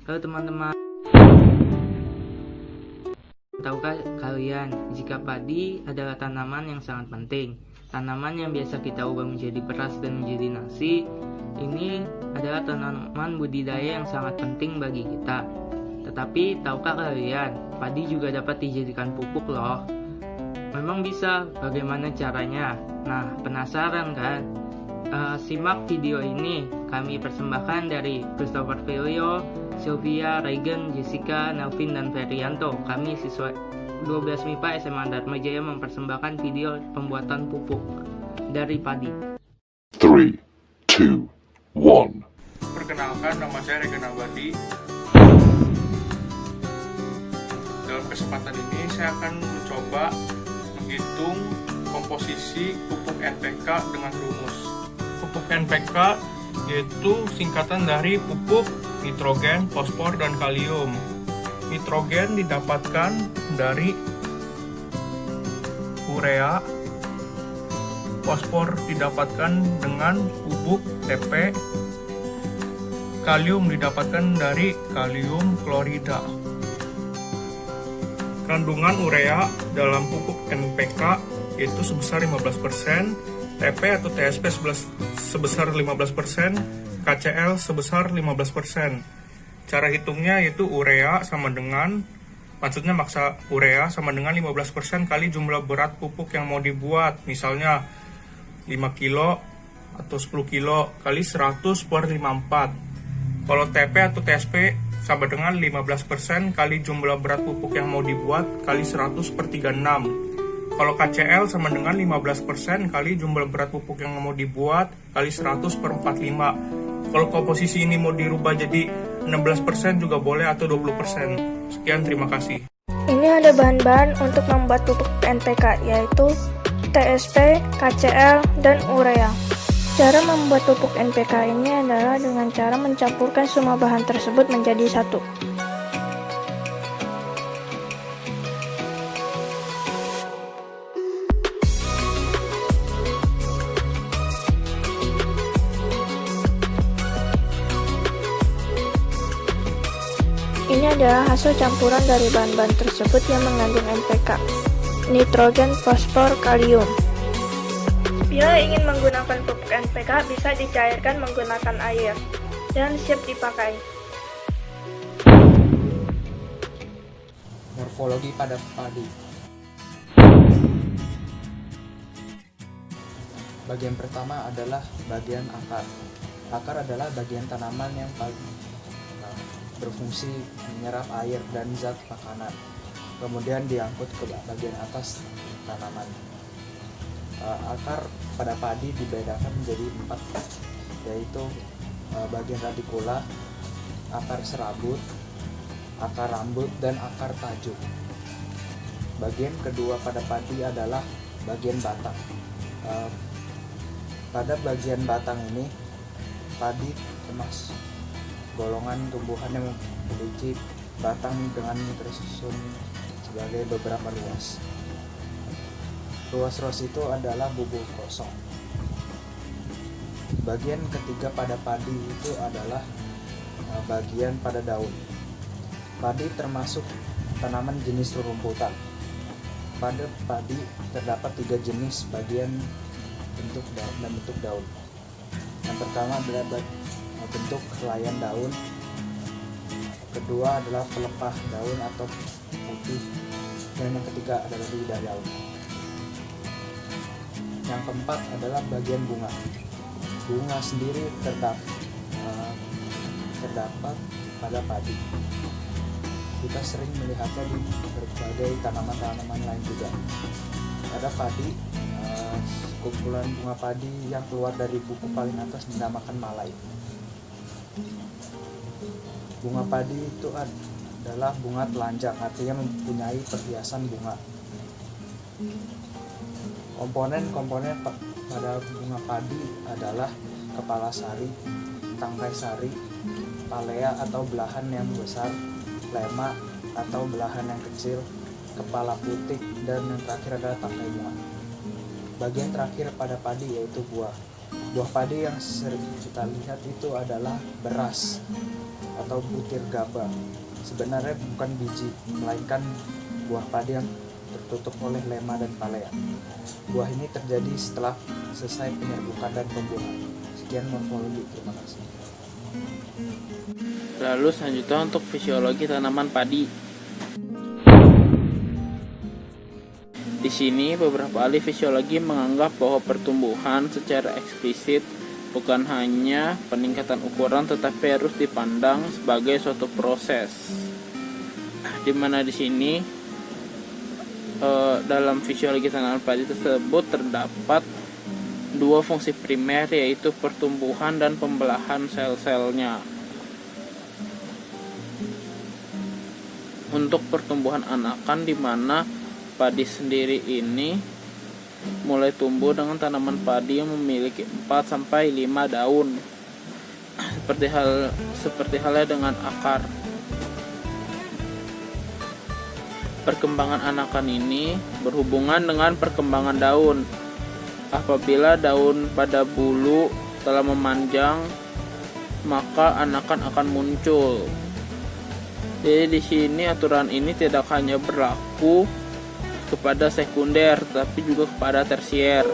Halo teman-teman, tahukah kalian jika padi adalah tanaman yang sangat penting? Tanaman yang biasa kita ubah menjadi beras dan menjadi nasi, ini adalah tanaman budidaya yang sangat penting bagi kita. Tetapi tahukah kalian, padi juga dapat dijadikan pupuk loh. Memang bisa, bagaimana caranya? Nah, penasaran kan? Simak video ini, kami persembahkan dari Christopher Filio, Sylvia, Regan, Jessica, Nelvin, dan Ferianto. Kami siswa 12 MIPA SMA Dharma Jaya mempersembahkan video pembuatan pupuk dari padi. 3, 2, 1. Perkenalkan, nama saya Regan Abadi. Dalam kesempatan ini saya akan mencoba menghitung komposisi pupuk NPK dengan rumus. Pupuk NPK yaitu singkatan dari pupuk nitrogen, fosfor, dan kalium. Nitrogen didapatkan dari urea, fosfor didapatkan dengan bubuk TP, kalium didapatkan dari kalium klorida. Kandungan urea dalam pupuk NPK yaitu sebesar 15%, TP atau TSP sebesar 15%, KCl sebesar 15%. Cara hitungnya yaitu urea sama dengan, maksudnya maksa urea sama dengan 15% kali jumlah berat pupuk yang mau dibuat. Misalnya 5 kilo atau 10 kilo kali 100 per 54. Kalau TP atau TSP sama dengan 15% kali jumlah berat pupuk yang mau dibuat kali 100 per 36. Kalau KCl sama dengan 15% kali jumlah berat pupuk yang mau dibuat kali 100 per 45. Kalau komposisi ini mau dirubah jadi 16% juga boleh atau 20%. Sekian, terima kasih. Ini ada bahan-bahan untuk membuat pupuk NPK, yaitu TSP, KCl, dan urea. Cara membuat pupuk NPK ini adalah dengan cara mencampurkan semua bahan tersebut menjadi satu. Ini adalah hasil campuran dari bahan-bahan tersebut yang mengandung NPK, nitrogen, fosfor, kalium. Bila ingin menggunakan pupuk NPK, bisa dicairkan menggunakan air dan siap dipakai. Morfologi pada padi. Bagian pertama adalah bagian akar. Akar adalah bagian tanaman yang berfungsi menyerap air dan zat makanan, kemudian diangkut ke bagian atas tanaman. Akar pada padi dibedakan menjadi 4, yaitu bagian radikula, akar serabut, akar rambut, dan akar tajuk. Bagian kedua pada padi adalah bagian batang. Pada bagian batang ini, padi termasuk golongan tumbuhan yang memiliki batang dengan tersusun sebagai beberapa ruas. Ruas-ruas itu adalah bubuk kosong. Bagian ketiga pada padi itu adalah bagian pada daun. Padi termasuk tanaman jenis rerumputan. Pada padi terdapat 3 jenis bagian bentuk daun dan bentuk daun. Yang pertama adalah bentuk helaian daun, kedua adalah pelepah daun atau putih, dan yang ketiga adalah lidah daun. Yang keempat adalah bagian bunga. Bunga sendiri terdapat pada padi. Kita sering melihatnya di berbagai tanaman-tanaman lain juga. Pada padi, kumpulan bunga padi yang keluar dari buku paling atas dinamakan malai. Bunga padi itu adalah bunga telanjang, artinya mempunyai perhiasan bunga. Komponen-komponen pada bunga padi adalah kepala sari, tangkai sari, palea atau belahan yang besar, lema atau belahan yang kecil, kepala putih, dan yang terakhir adalah tangkai bunga. Bagian terakhir pada padi yaitu buah. Buah padi yang sering kita lihat itu adalah beras atau butir gabah. Sebenarnya bukan biji, melainkan buah padi yang tertutup oleh lema dan palea. Buah ini terjadi setelah selesai penyerbukan dan pembuahan. Sekian morfologi, terima kasih. Lalu selanjutnya untuk fisiologi tanaman padi. Di sini beberapa ahli fisiologi menganggap bahwa pertumbuhan secara eksplisit bukan hanya peningkatan ukuran tetapi harus dipandang sebagai suatu proses. Di mana di sini dalam fisiologi tanaman padi tersebut terdapat dua fungsi primer, yaitu pertumbuhan dan pembelahan sel-selnya. Untuk pertumbuhan anakan, di mana padi sendiri ini mulai tumbuh dengan tanaman padi yang memiliki 4-5 daun, seperti halnya dengan akar. Perkembangan anakan ini berhubungan dengan perkembangan daun. Apabila daun pada bulu telah memanjang, maka anakan akan muncul. Jadi di sini aturan ini tidak hanya berlaku kepada sekunder, tapi juga kepada tersier,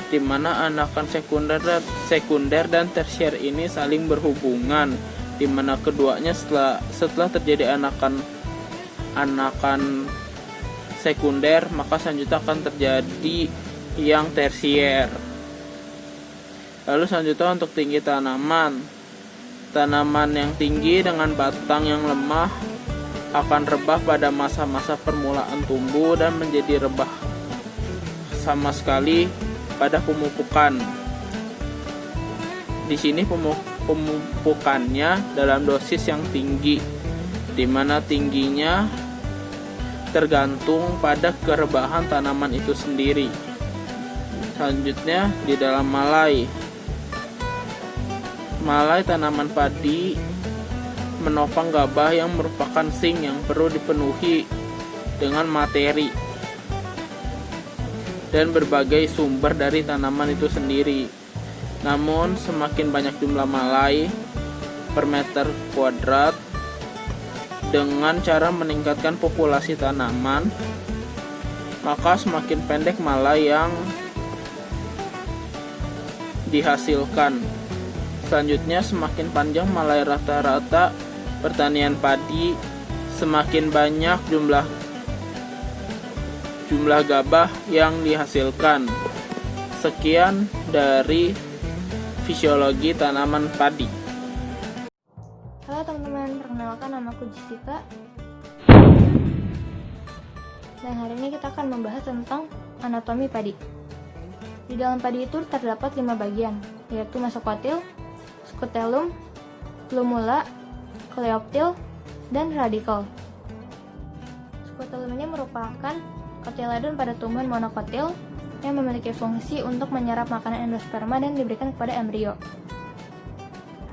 di mana anakan sekunder dan tersier ini saling berhubungan, di mana keduanya setelah terjadi anakan sekunder, maka selanjutnya akan terjadi yang tersier. Lalu selanjutnya untuk tinggi tanaman yang tinggi dengan batang yang lemah akan rebah pada masa-masa permulaan tumbuh dan menjadi rebah sama sekali pada pemupukan. Di sini pemupukannya dalam dosis yang tinggi, di mana tingginya tergantung pada kerebahan tanaman itu sendiri. Selanjutnya di dalam malai tanaman padi menopang gabah yang merupakan sing yang perlu dipenuhi dengan materi dan berbagai sumber dari tanaman itu sendiri. Namun semakin banyak jumlah malai per meter kuadrat, dengan cara meningkatkan populasi tanaman, maka semakin pendek malai yang dihasilkan. Selanjutnya semakin panjang malai rata-rata pertanian padi, semakin banyak jumlah gabah yang dihasilkan. Sekian dari fisiologi tanaman padi. Halo teman-teman, perkenalkan namaku Jessica. Dan hari ini kita akan membahas tentang anatomi padi. Di dalam padi itu terdapat 5 bagian, yaitu mesokotil, scutellum, plumula, coleoptil, dan radikal. Scutellum ini merupakan kotyledon pada tumbuhan monokotil yang memiliki fungsi untuk menyerap makanan endosperma dan diberikan kepada embrio.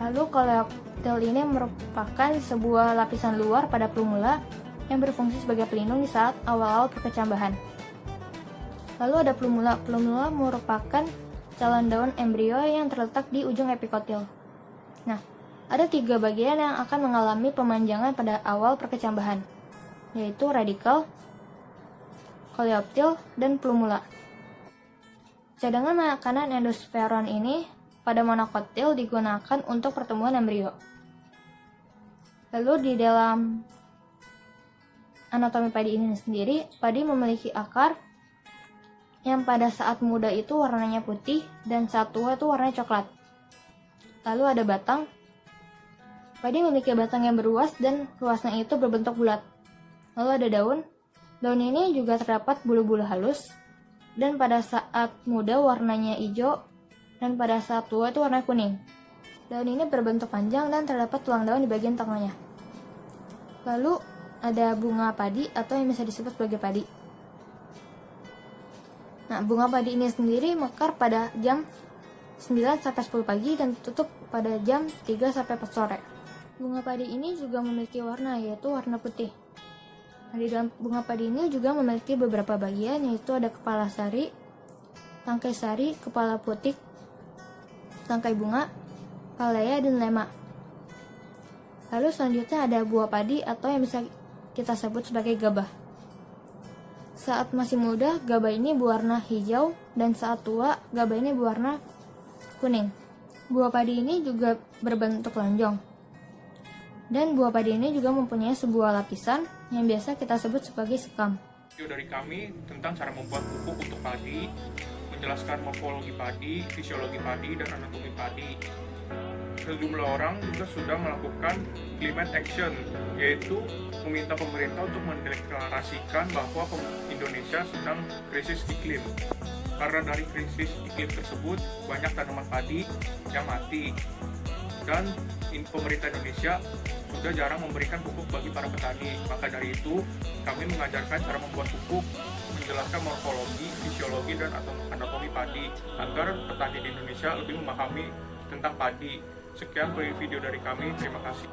Lalu coleoptil ini merupakan sebuah lapisan luar pada plumula yang berfungsi sebagai pelindung di saat awal-awal perkecambahan. Lalu ada plumula. Plumula merupakan calon daun embrio yang terletak di ujung epikotil. Nah, ada 3 bagian yang akan mengalami pemanjangan pada awal perkecambahan, yaitu radikal, coleoptil, dan plumula. Cadangan makanan endosferon ini pada monokotil digunakan untuk pertumbuhan embrio. Lalu di dalam anatomi padi ini sendiri, padi memiliki akar yang pada saat muda itu warnanya putih dan saat tua itu warnanya coklat. Lalu ada batang. Padi memiliki batang yang berluas dan luasnya itu berbentuk bulat. Lalu ada daun. Daun ini juga terdapat bulu-bulu halus dan pada saat muda warnanya hijau dan pada saat tua itu warna kuning. Daun ini berbentuk panjang dan terdapat tulang daun di bagian tengahnya. Lalu ada bunga padi atau yang bisa disebut sebagai padi. Nah, bunga padi ini sendiri mekar pada jam 9-10 pagi dan tutup pada jam 3-4 sore. Bunga padi ini juga memiliki warna, yaitu warna putih. Nah, di dalam bunga padi ini juga memiliki beberapa bagian, yaitu ada kepala sari, tangkai sari, kepala putik, tangkai bunga, Phalea dan Lema. Lalu selanjutnya ada buah padi atau yang bisa kita sebut sebagai gabah. Saat masih muda, gabah ini berwarna hijau, dan saat tua, gabah ini berwarna kuning. Buah padi ini juga berbentuk lonjong. Dan buah padi ini juga mempunyai sebuah lapisan yang biasa kita sebut sebagai sekam. Video dari kami tentang cara membuat pupuk untuk padi, menjelaskan morfologi padi, fisiologi padi, dan anatomi padi. Sejumlah orang juga sudah melakukan climate action, yaitu meminta pemerintah untuk mendeklarasikan bahwa Indonesia sedang krisis iklim. Karena dari krisis iklim tersebut, banyak tanaman padi yang mati. Dan pemerintah Indonesia sudah jarang memberikan pupuk bagi para petani. Maka dari itu, kami mengajarkan cara membuat pupuk, menjelaskan morfologi, fisiologi, dan anatomi padi, agar petani di Indonesia lebih memahami tentang padi. Sekian video dari kami, terima kasih.